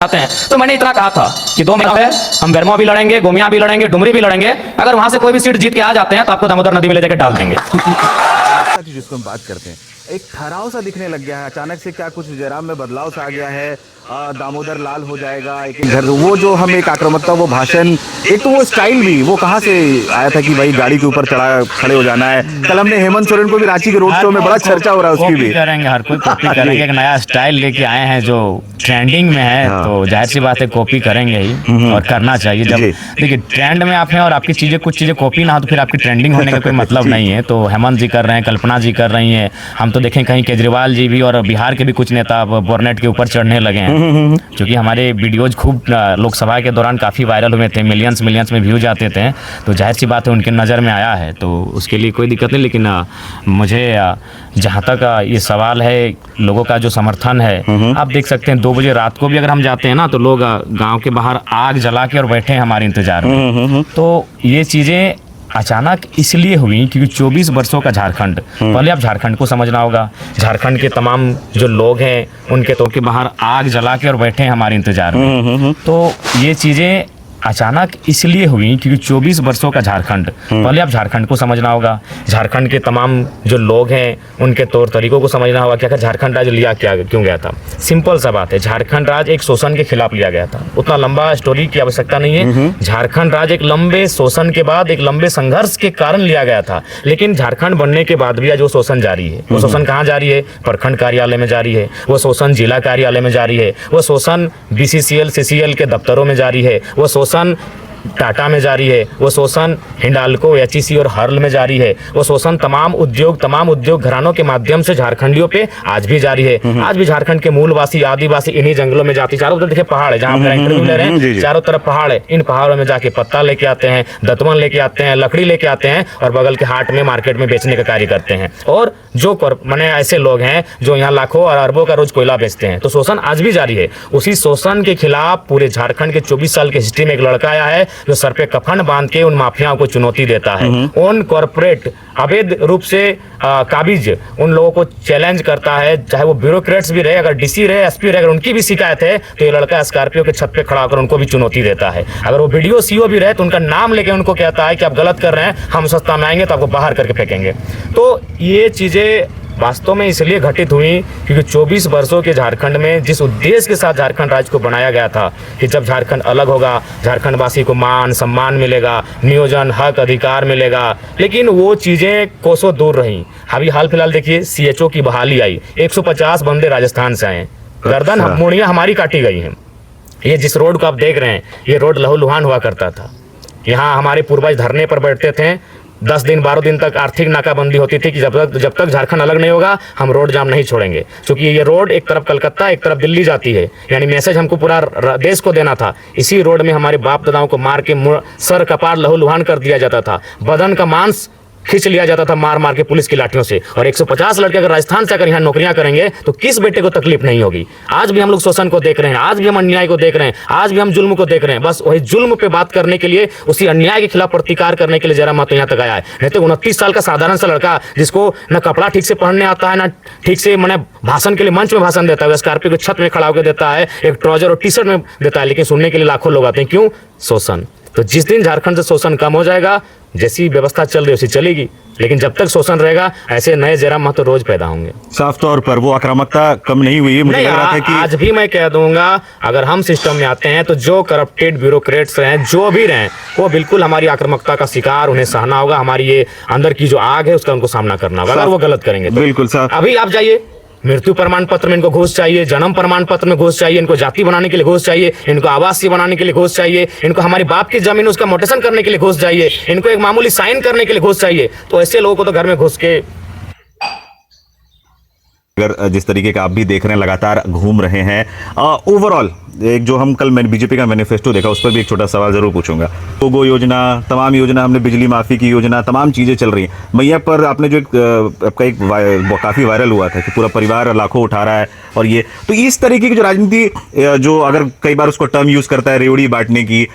आते हैं। तो मैंने इतना कहा था कि 2 महीना है, हम बेरमो भी लड़ेंगे, गोमिया भी लड़ेंगे, डुमरी भी लड़ेंगे। अगर वहां से कोई भी सीट जीत के आ जाते हैं तो आपको दामोदर नदी में ले जाकर डाल देंगे। जिसको हम बात करते हैं, एक ठहराव सा दिखने लग गया है अचानक से। क्या कुछ जयराम में बदलाव सा आ गया है? दामोदर लाल हो जाएगा एक घर। वो जो हम एक आक्रामकता, वो भाषण, एक तो वो स्टाइल भी, वो कहाँ से आया था कि भाई गाड़ी के ऊपर चढ़ा खड़े हो जाना है? कल हमने हेमंत सोरेन को भी रांची के रोड शो में बड़ा चर्चा हो रहा है उसकी भी। करेंगे, हर कोई कॉपी करेंगे। एक नया स्टाइल लेके आए हैं जो ट्रेंडिंग में है, तो जाहिर सी बात है कॉपी करेंगे ही और करना चाहिए। जब देखिए ट्रेंड में आप हैं और आपकी चीजें, कुछ चीजें कॉपी ना हो तो फिर आपकी ट्रेंडिंग होने का कोई मतलब नहीं है। तो हेमंत जी कर रहे हैं, कल्पना जी कर रही हैं, हम तो देखें कहीं केजरीवाल जी भी और बिहार के भी कुछ नेता बोरनेट के ऊपर चढ़ने लगे हैं। क्योंकि हमारे वीडियोज खूब लोकसभा के दौरान काफ़ी वायरल हुए थे, मिलियंस में व्यूज आते थे, तो जाहिर सी बात है उनके नज़र में आया है, तो उसके लिए कोई दिक्कत नहीं। लेकिन मुझे जहाँ तक ये सवाल है लोगों का जो समर्थन है, आप देख सकते हैं 2 बजे रात को भी अगर हम जाते हैं ना, तो लोग गांव के बाहर आग जला के और बैठे हैं हमारे इंतजार में। तो ये चीज़ें अचानक इसलिए हुई क्योंकि 24 वर्षों का झारखंड, पहले आप झारखंड को समझना होगा। झारखंड के तमाम जो लोग हैं उनके तो के बाहर आग जला के और बैठे हैं हमारे इंतजार में। तो ये चीज़ें अचानक इसलिए हुई क्योंकि 24 वर्षों का झारखंड, पहले आप झारखंड को समझना होगा। झारखंड के तमाम जो लोग हैं उनके तौर तरीकों को समझना होगा कि आखिर झारखंड राज्य लिया क्यों गया था। सिंपल सा बात है, झारखंड राज्य एक शोषण के खिलाफ लिया गया था। उतना लंबा स्टोरी की आवश्यकता नहीं है। झारखंड राज्य एक लंबे शोषण के बाद, एक लंबे संघर्ष के कारण लिया गया था। लेकिन झारखंड बनने के बाद भी आज वो शोषण जारी है। वो शोषण कहाँ जारी है? प्रखंड कार्यालय में जारी है, वो शोषण जिला कार्यालय में जारी है, वो शोषण BCCL CCL के दफ्तरों में जारी है, वो शोषण टाटा में जारी है, वो शोषण हिंडाल्को, HEC और हर्ल में जारी है, वो शोषण तमाम उद्योग घरानों के माध्यम से झारखंडियों पे आज भी जारी है। आज भी झारखंड के मूलवासी आदिवासी इन्हीं जंगलों में जाती, चारों तरफ देखिए पहाड़ है, जहाँ पर इंटरव्यू ले रहे हैं चारों तरफ पहाड़ है। इन पहाड़ों में जाके पत्ता लेके आते हैं, दतवन लेके आते हैं, लकड़ी लेके आते हैं और बगल के हाट में मार्केट में बेचने का कार्य करते हैं। और जो माने ऐसे लोग हैं जो यहाँ लाखों और अरबों का रोज कोयला बेचते हैं। तो शोषण आज भी जारी है। उसी शोषण के खिलाफ पूरे झारखंड के 24 साल की हिस्ट्री में एक लड़का आया है जो सर पे कफन बांध के उन माफियाओं को चुनौती देता है। उन कॉर्पोरेट अवैध रूप से काबिज उन लोगों को चैलेंज करता है, चाहे वो ब्यूरोक्रेट्स भी रहे, अगर DC रहे, SP रहे, अगर उनकी भी शिकायत है तो ये लड़का स्कॉर्पियो के छत पे खड़ा होकर उनको भी चुनौती देता है। अगर वो BDO CO भी रहे तो उनका नाम लेके उनको कहता है कि आप गलत कर रहे हैं, हम सत्ता में आएंगे तो आपको बाहर करके फेंकेंगे। तो ये चीजें वास्तव में इसलिए घटित हुई क्योंकि 24 वर्षों के झारखंड में जिस उद्देश्य के साथ झारखंड राज्य को बनाया गया था कि जब झारखंड अलग होगा, झारखंडवासी को मान सम्मान मिलेगा, नियोजन हक अधिकार मिलेगा, लेकिन वो चीज़ें कोसों दूर रहीं। अभी हाल फिलहाल देखिए CHO की बहाली आई, 150 बंदे राजस्थान से आए, गर्दन मुड़ियाँ हमारी काटी गई हैं। ये जिस रोड को आप देख रहे हैं, ये रोड लहूलुहान हुआ करता था। यहाँ हमारे पूर्वज धरने पर बैठते थे, 10 दिन 12 दिन तक आर्थिक नाकाबंदी होती थी कि जब तक झारखंड अलग नहीं होगा हम रोड जाम नहीं छोड़ेंगे। क्योंकि ये रोड एक तरफ कलकत्ता एक तरफ दिल्ली जाती है, यानी मैसेज हमको पूरा देश को देना था। इसी रोड में हमारे बाप दादाओं को मार के सर कपार लहूलुहान कर दिया जाता था, बदन का मांस खींच लिया जाता था मार मार के पुलिस की लाठियों से। और 150 लड़के अगर राजस्थान से अगर यहाँ नौकरियां करेंगे तो किस बेटे को तकलीफ नहीं होगी? आज भी हम लोग शोषण को देख रहे हैं, आज भी हम अन्याय को देख रहे हैं, आज भी हम जुल्म को देख रहे हैं। बस वही जुल्म पे बात करने के लिए, उसी अन्याय के खिलाफ प्रतिकार करने के लिए जयराम महतो यहाँ तक आया है। नहीं तो 29 साल का साधारण सा लड़का जिसको न कपड़ा ठीक से पहनने आता है, ना ठीक से मैंने भाषण के लिए मंच में भाषण देता है, स्कॉर्पियो की छत में खड़ा होकर देता है, एक ट्राउजर और टी-शर्ट में देता है, लेकिन सुनने के लिए लाखों लोग आते हैं। क्यों? शोषण। तो जिस दिन झारखंड से शोषण कम हो जाएगा, जैसी व्यवस्था चल रही है उसी चलेगी, लेकिन जब तक शोषण रहेगा ऐसे नए जयराम महतो रोज पैदा होंगे। साफ तौर पर वो आक्रामकता कम नहीं हुई। मुझे लग रहा था कि आज भी मैं कह दूंगा, अगर हम सिस्टम में आते हैं तो जो करप्टेड ब्यूरोक्रेट्स हैं, जो भी रहें, वो बिल्कुल हमारी आक्रामकता का शिकार उन्हें सहना होगा। हमारी ये अंदर की जो आग है उसका उनको सामना करना होगा अगर वो गलत करेंगे तो। बिल्कुल साहब, अभी आप जाइए, मृत्यु प्रमाण पत्र में इनको घूस चाहिए, जन्म प्रमाण पत्र में घूस चाहिए, इनको जाति बनाने के लिए घूस चाहिए, इनको आवासीय बनाने के लिए घूस चाहिए, इनको हमारे बाप की जमीन उसका मोटेशन करने के लिए घूस चाहिए, इनको एक मामूली साइन करने के लिए घूस चाहिए। तो ऐसे लोगों को तो घर में घुस के, अगर जिस तरीके का आप भी देख रहे हैं, लगातार घूम रहे हैं, ओवरऑल एक जो हम कल BJP का मैनिफेस्टो देखा उस पर भी एक छोटा सवाल जरूर पूछूंगा। गोगो योजना, तमाम योजना, हमने बिजली माफी की योजना, तमाम चीजें चल रही हैं। मैया पर आपने जो आपका एक काफी वायरल हुआ था कि पूरा परिवार लाखों उठा रहा है, और ये तो इस तरीके की जो राजनीति जो अगर कई बार उसको टर्म यूज करता है रेवड़ी बांटने की,